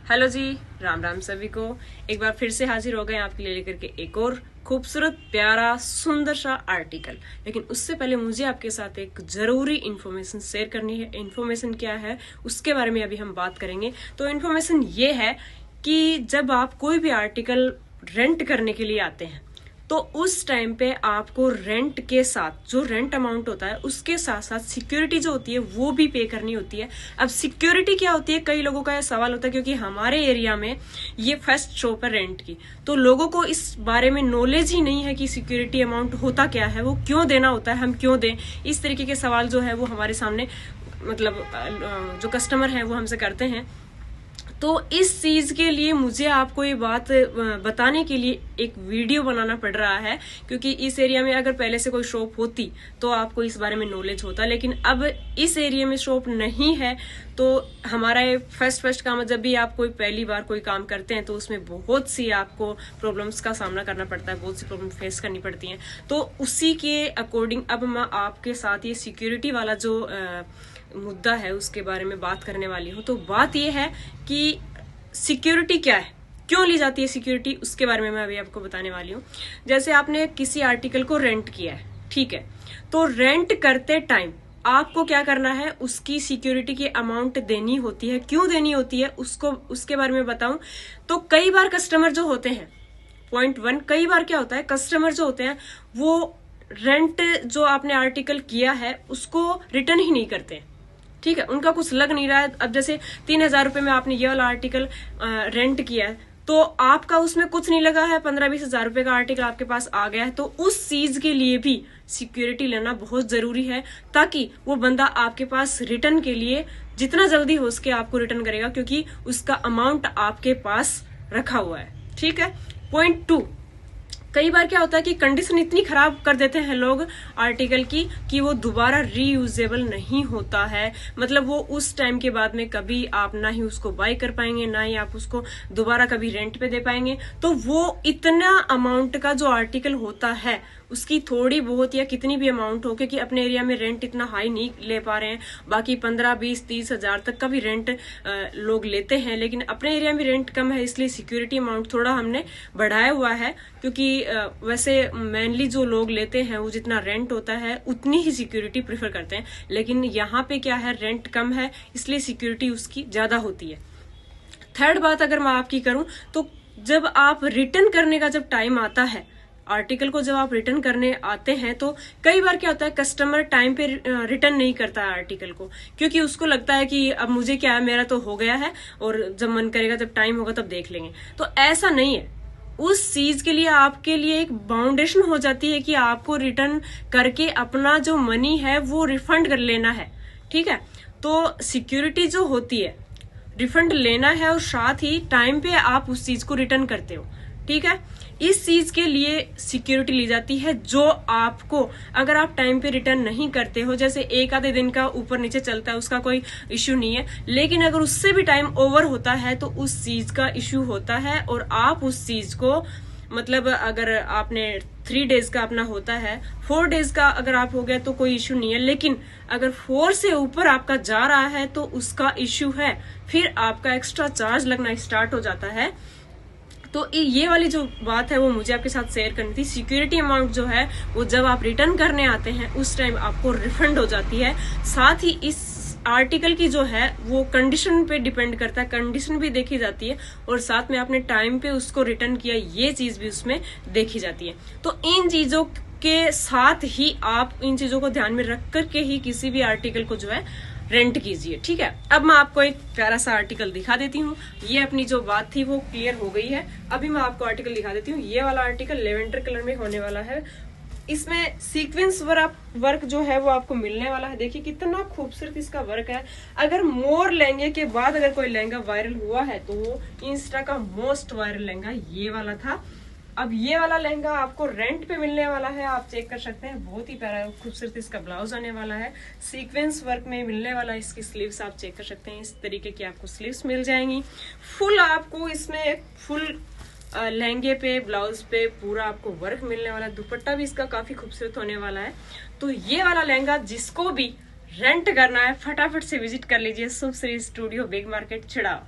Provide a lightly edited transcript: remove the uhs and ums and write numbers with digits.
Hello जी, राम राम सभी को। एक बार फिर से हाजिर हो गए आपके लिए लेकर के एक और खूबसूरत प्यारा सुंदर सा आर्टिकल। लेकिन उससे पहले मुझे आपके साथ एक जरूरी इन्फॉर्मेशन शेयर करनी है। इन्फॉर्मेशन क्या है उसके बारे में अभी हम बात करेंगे। तो इन्फॉर्मेशन ये है कि जब आप कोई भी आर्टिकल रेंट करने के लिए आते हैं तो उस टाइम पे आपको रेंट के साथ जो रेंट अमाउंट होता है उसके साथ साथ सिक्योरिटी जो होती है वो भी पे करनी होती है। अब सिक्योरिटी क्या होती है, कई लोगों का यह सवाल होता है, क्योंकि हमारे एरिया में ये फर्स्ट शॉप है रेंट की, तो लोगों को इस बारे में नॉलेज ही नहीं है कि सिक्योरिटी अमाउंट होता क्या है, वो क्यों देना होता है, हम क्यों दें। इस तरीके के सवाल जो है वो हमारे सामने मतलब जो कस्टमर है वो हमसे करते हैं। तो इस चीज के लिए मुझे आपको ये बात बताने के लिए एक वीडियो बनाना पड़ रहा है, क्योंकि इस एरिया में अगर पहले से कोई शॉप होती तो आपको इस बारे में नॉलेज होता, लेकिन अब इस एरिया में शॉप नहीं है। तो हमारा ये फर्स्ट काम है, जब भी आप कोई पहली बार कोई काम करते हैं तो उसमें बहुत सी आपको प्रॉब्लम्स का सामना करना पड़ता है, बहुत सी प्रॉब्लम फेस करनी पड़ती हैं। तो उसी के अकॉर्डिंग अब मैं आपके साथ ये सिक्योरिटी वाला जो मुद्दा है उसके बारे में बात करने वाली हूँ। तो बात यह है कि सिक्योरिटी क्या है, क्यों ली जाती है सिक्योरिटी, उसके बारे में मैं अभी आपको बताने वाली हूँ। जैसे आपने किसी आर्टिकल को रेंट किया है, ठीक है, तो रेंट करते टाइम आपको क्या करना है, उसकी सिक्योरिटी की अमाउंट देनी होती है। क्यों देनी होती है उसके बारे में बताऊं तो कई बार कस्टमर जो होते हैं, पॉइंट 1, कई बार क्या होता है कस्टमर जो होते हैं वो रेंट जो आपने आर्टिकल किया है उसको रिटर्न ही नहीं करते, ठीक है, उनका कुछ लग नहीं रहा है। अब जैसे 3,000 रुपए में आपने ये वाला आर्टिकल रेंट किया है तो आपका उसमें कुछ नहीं लगा है, 15-20 हजार रुपए का आर्टिकल आपके पास आ गया है, तो उस चीज के लिए भी सिक्योरिटी लेना बहुत जरूरी है, ताकि वो बंदा आपके पास रिटर्न के लिए जितना जल्दी हो सके आपको रिटर्न करेगा, क्योंकि उसका अमाउंट आपके पास रखा हुआ है, ठीक है। पॉइंट 2, कई बार क्या होता है कि कंडीशन इतनी खराब कर देते हैं लोग आर्टिकल की कि वो दोबारा रीयूजेबल नहीं होता है। मतलब वो उस टाइम के बाद में कभी आप ना ही उसको बाय कर पाएंगे, ना ही आप उसको दोबारा कभी रेंट पे दे पाएंगे। तो वो इतना अमाउंट का जो आर्टिकल होता है उसकी थोड़ी बहुत या कितनी भी अमाउंट हो, क्योंकि अपने एरिया में रेंट इतना हाई नहीं ले पा रहे हैं, बाकी 15, 20, 30 हजार तक का भी रेंट लोग लेते हैं, लेकिन अपने एरिया में रेंट कम है, इसलिए सिक्योरिटी अमाउंट थोड़ा हमने बढ़ाया हुआ है। क्योंकि वैसे मेनली जो लोग लेते हैं वो जितना रेंट होता है उतनी ही सिक्योरिटी प्रेफर करते हैं, लेकिन यहाँ पे क्या है, रेंट कम है इसलिए सिक्योरिटी उसकी ज्यादा होती है। थर्ड बात अगर मैं आपकी करूं तो जब आप रिटर्न करने का जब टाइम आता है, आर्टिकल को जब आप रिटर्न करने आते हैं तो कई बार क्या होता है कस्टमर टाइम पे रिटर्न नहीं करता है आर्टिकल को, क्योंकि उसको लगता है कि अब मुझे क्या है, मेरा तो हो गया है और जब मन करेगा, जब टाइम होगा तब देख लेंगे। तो ऐसा नहीं है, उस चीज के लिए आपके लिए एक बाउंडेशन हो जाती है कि आपको रिटर्न करके अपना जो मनी है वो रिफंड कर लेना है, ठीक है। तो सिक्योरिटी जो होती है रिफंड लेना है और साथ ही टाइम पे आप उस चीज को रिटर्न करते हो, ठीक है। इस चीज के लिए सिक्योरिटी ली जाती है, जो आपको अगर आप टाइम पे रिटर्न नहीं करते हो, जैसे एक आधे दिन का ऊपर नीचे चलता है उसका कोई इश्यू नहीं है, लेकिन अगर उससे भी टाइम ओवर होता है तो उस चीज का इश्यू होता है। और आप उस चीज को मतलब अगर आपने 3 डेज का अपना होता है, 4 डेज का अगर आप हो गया तो कोई इश्यू नहीं है, लेकिन अगर 4 से ऊपर आपका जा रहा है तो उसका इश्यू है, फिर आपका एक्स्ट्रा चार्ज लगना स्टार्ट हो जाता है। तो ये वाली जो बात है वो मुझे आपके साथ शेयर करनी थी। सिक्योरिटी अमाउंट जो है वो जब आप रिटर्न करने आते हैं उस टाइम आपको रिफंड हो जाती है। साथ ही इस आर्टिकल की जो है वो कंडीशन पे डिपेंड करता है, कंडीशन भी देखी जाती है, और साथ में आपने टाइम पे उसको रिटर्न किया ये चीज भी उसमें देखी जाती है। तो इन चीजों के साथ ही आप इन चीजों को ध्यान में रख करके ही किसी भी आर्टिकल को जो है रेंट कीजिए, ठीक है। अब मैं आपको एक प्यारा सा आर्टिकल दिखा देती हूँ। ये अपनी जो बात थी वो क्लियर हो गई है। अभी मैं आपको आर्टिकल दिखा देती हूँ। ये वाला आर्टिकल लेवेंडर कलर में होने वाला है, इसमें सीक्वेंस वर्क जो है वो आपको मिलने वाला है। देखिए कितना खूबसूरत इसका वर्क है। अगर मोर लहंगे के बाद अगर कोई लहंगा वायरल हुआ है तो वो इंस्टा का मोस्ट वायरल लहंगा ये वाला था। अब ये वाला लहंगा आपको रेंट पे मिलने वाला है, आप चेक कर सकते हैं, बहुत ही प्यारा खूबसूरत इसका ब्लाउज आने वाला है, सीक्वेंस वर्क में मिलने वाला है। इसकी स्लीव्स आप चेक कर सकते हैं, इस तरीके की आपको स्लीव्स मिल जाएंगी। फुल आपको इसमें फुल लहंगे पे ब्लाउज पे पूरा आपको वर्क मिलने वाला है। दुपट्टा भी इसका काफी खूबसूरत होने वाला है। तो ये वाला लहंगा जिसको भी रेंट करना है फटाफट से विजिट कर लीजिए शुभ श्री स्टूडियो बिग मार्केट छिड़ाव।